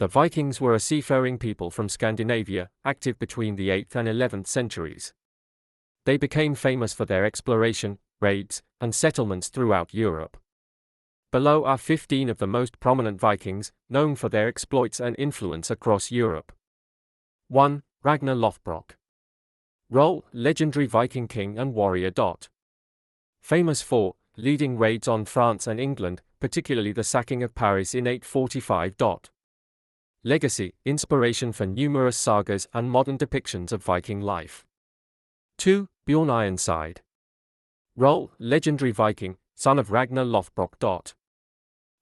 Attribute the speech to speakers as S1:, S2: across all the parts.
S1: The Vikings were a seafaring people from Scandinavia, active between the 8th and 11th centuries. They became famous for their exploration, raids, and settlements throughout Europe. Below are 15 of the most prominent Vikings, known for their exploits and influence across Europe. 1. Ragnar Lothbrok. Role: legendary Viking king and warrior. Famous for leading raids on France and England, particularly the sacking of Paris in 845. Legacy: inspiration for numerous sagas and modern depictions of Viking life. 2. Bjorn Ironside. Role: legendary Viking, son of Ragnar Lothbrok.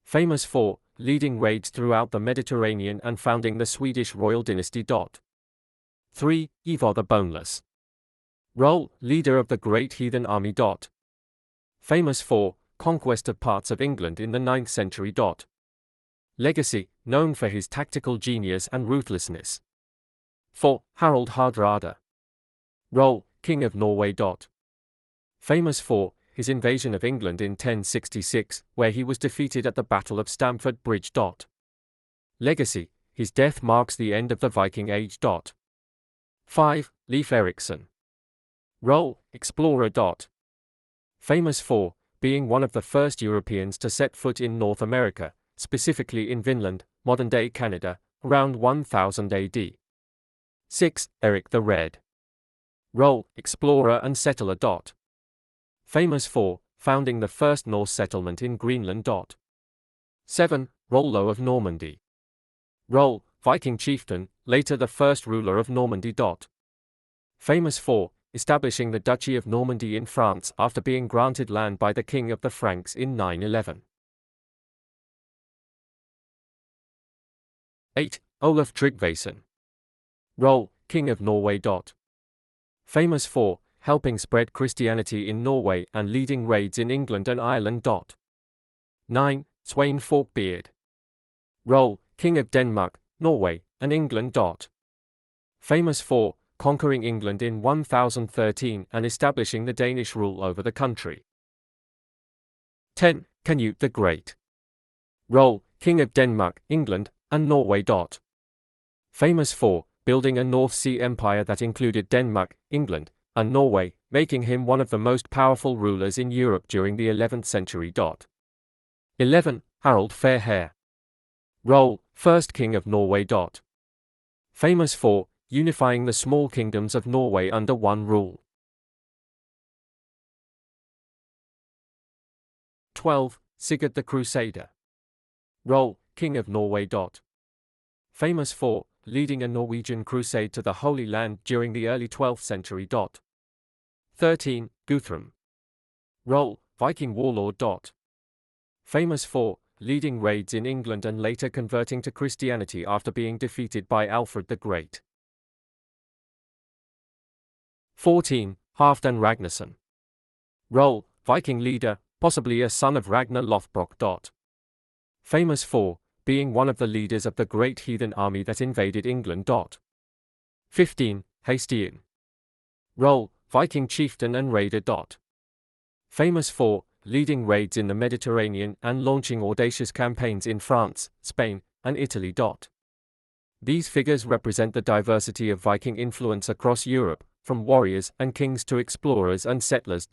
S1: Famous for leading raids throughout the Mediterranean and founding the Swedish royal dynasty. 3. Ivar the Boneless. Role: leader of the Great Heathen Army. Famous for conquest of parts of England in the 9th century. Legacy: known for his tactical genius and ruthlessness. 4. Harald Hardrada. Role: king of Norway. Famous for his invasion of England in 1066, where he was defeated at the Battle of Stamford Bridge. Legacy: his death marks the end of the Viking Age. 5. Leif Erikson. Role: explorer. Famous for being one of the first Europeans to set foot in North America, specifically in Vinland, modern-day Canada, around 1000 AD. 6. Eric the Red. Role: explorer and settler. Famous for founding the first Norse settlement in Greenland. 7. Rollo of Normandy. Role: Viking chieftain, later the first ruler of Normandy. Famous for establishing the Duchy of Normandy in France after being granted land by the King of the Franks in 911. 8. Olaf Tryggvason. Role: king of Norway. Famous for helping spread Christianity in Norway and leading raids in England and Ireland. 9. Sweyn Forkbeard. Role: king of Denmark, Norway, and England. Famous for conquering England in 1013 and establishing the Danish rule over the country. 10. Canute the Great. Role: king of Denmark, England, and Norway. Famous for building a North Sea empire that included Denmark, England, and Norway, making him one of the most powerful rulers in Europe during the 11th century. 11. Harald Fairhair. Role: first king of Norway. Famous for unifying the small kingdoms of Norway under one rule. 12. Sigurd the Crusader. Role: king of Norway. Famous for leading a Norwegian crusade to the Holy Land during the early 12th century. 13. Guthrum. Role: Viking warlord. Famous for leading raids in England and later converting to Christianity after being defeated by Alfred the Great. 14. Halfdan Ragnarsson. Role: Viking leader, possibly a son of Ragnar Lothbrok. Famous for being one of the leaders of the Great Heathen Army that invaded England. 15. Hastiin. Role: Viking chieftain and raider. Famous for leading raids in the Mediterranean and launching audacious campaigns in France, Spain, and Italy. These figures represent the diversity of Viking influence across Europe, from warriors and kings to explorers and settlers.